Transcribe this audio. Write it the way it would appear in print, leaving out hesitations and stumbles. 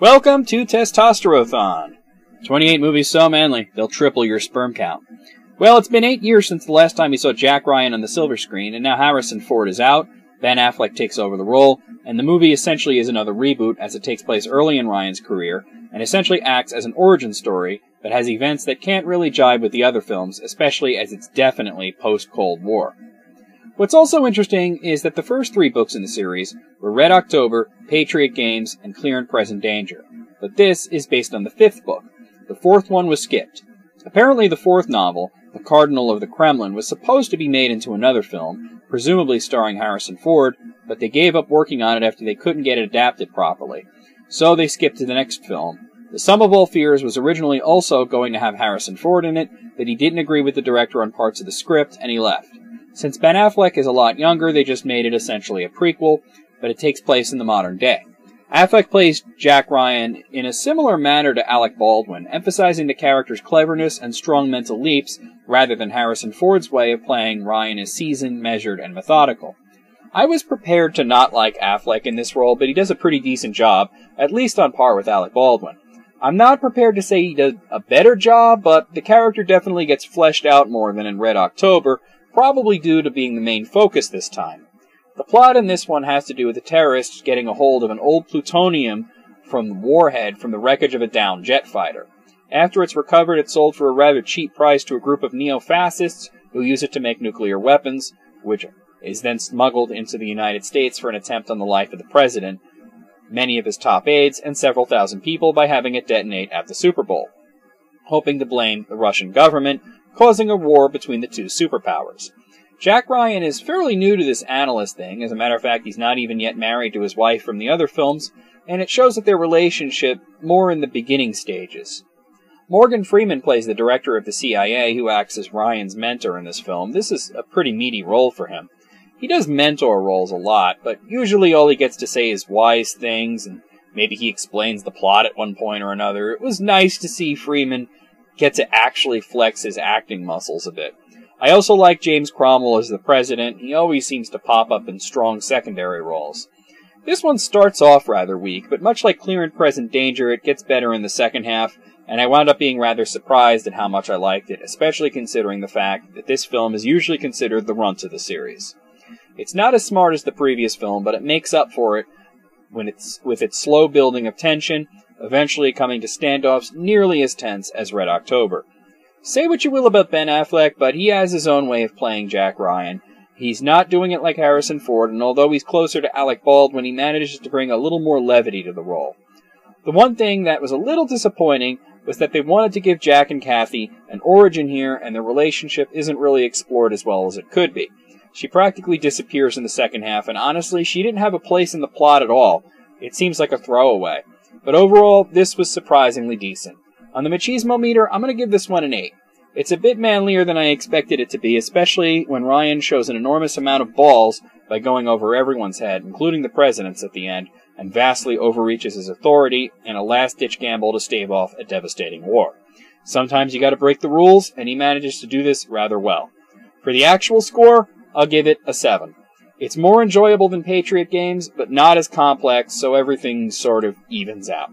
Welcome to Testosterothon. 28 movies so manly, they'll triple your sperm count. Well, it's been 8 years since the last time you saw Jack Ryan on the silver screen, and now Harrison Ford is out, Ben Affleck takes over the role, and the movie essentially is another reboot as it takes place early in Ryan's career, and essentially acts as an origin story, but has events that can't really jibe with the other films, especially as it's definitely post-Cold War. What's also interesting is that the first 3 books in the series were Red October, Patriot Games, and Clear and Present Danger. But this is based on the 5th book. The 4th one was skipped. Apparently the 4th novel, The Cardinal of the Kremlin, was supposed to be made into another film, presumably starring Harrison Ford, but they gave up working on it after they couldn't get it adapted properly. So they skipped to the next film. The Sum of All Fears was originally also going to have Harrison Ford in it, but he didn't agree with the director on parts of the script, and he left. Since Ben Affleck is a lot younger, they just made it essentially a prequel, but it takes place in the modern day. Affleck plays Jack Ryan in a similar manner to Alec Baldwin, emphasizing the character's cleverness and strong mental leaps, rather than Harrison Ford's way of playing Ryan as seasoned, measured, and methodical. I was prepared to not like Affleck in this role, but he does a pretty decent job, at least on par with Alec Baldwin. I'm not prepared to say he does a better job, but the character definitely gets fleshed out more than in Red October, probably due to being the main focus this time. The plot in this one has to do with the terrorists getting a hold of an old plutonium from the warhead from the wreckage of a downed jet fighter. After it's recovered, it's sold for a rather cheap price to a group of neo-fascists who use it to make nuclear weapons, which is then smuggled into the United States for an attempt on the life of the president, many of his top aides, and several thousand people by having it detonate at the Super Bowl, hoping to blame the Russian government, causing a war between the two superpowers. Jack Ryan is fairly new to this analyst thing. As a matter of fact, he's not even yet married to his wife from the other films, and it shows that their relationship more in the beginning stages. Morgan Freeman plays the director of the CIA, who acts as Ryan's mentor in this film. This is a pretty meaty role for him. He does mentor roles a lot, but usually all he gets to say is wise things, and maybe he explains the plot at one point or another. It was nice to see Freeman get to actually flex his acting muscles a bit. I also like James Cromwell as the president. He always seems to pop up in strong secondary roles. This one starts off rather weak, but much like Clear and Present Danger, it gets better in the second half, and I wound up being rather surprised at how much I liked it, especially considering the fact that this film is usually considered the runt of the series. It's not as smart as the previous film, but it makes up for it with its slow building of tension, eventually coming to standoffs nearly as tense as Red October. Say what you will about Ben Affleck, but he has his own way of playing Jack Ryan. He's not doing it like Harrison Ford, and although he's closer to Alec Baldwin, he manages to bring a little more levity to the role. The one thing that was a little disappointing was that they wanted to give Jack and Kathy an origin here, and their relationship isn't really explored as well as it could be. She practically disappears in the second half, and honestly, she didn't have a place in the plot at all. It seems like a throwaway. But overall, this was surprisingly decent. On the machismo meter, I'm going to give this one an 8. It's a bit manlier than I expected it to be, especially when Ryan shows an enormous amount of balls by going over everyone's head, including the president's at the end, and vastly overreaches his authority in a last-ditch gamble to stave off a devastating war. Sometimes you gotta break the rules, and he manages to do this rather well. For the actual score, I'll give it a 7. It's more enjoyable than Patriot Games, but not as complex, so everything sort of evens out.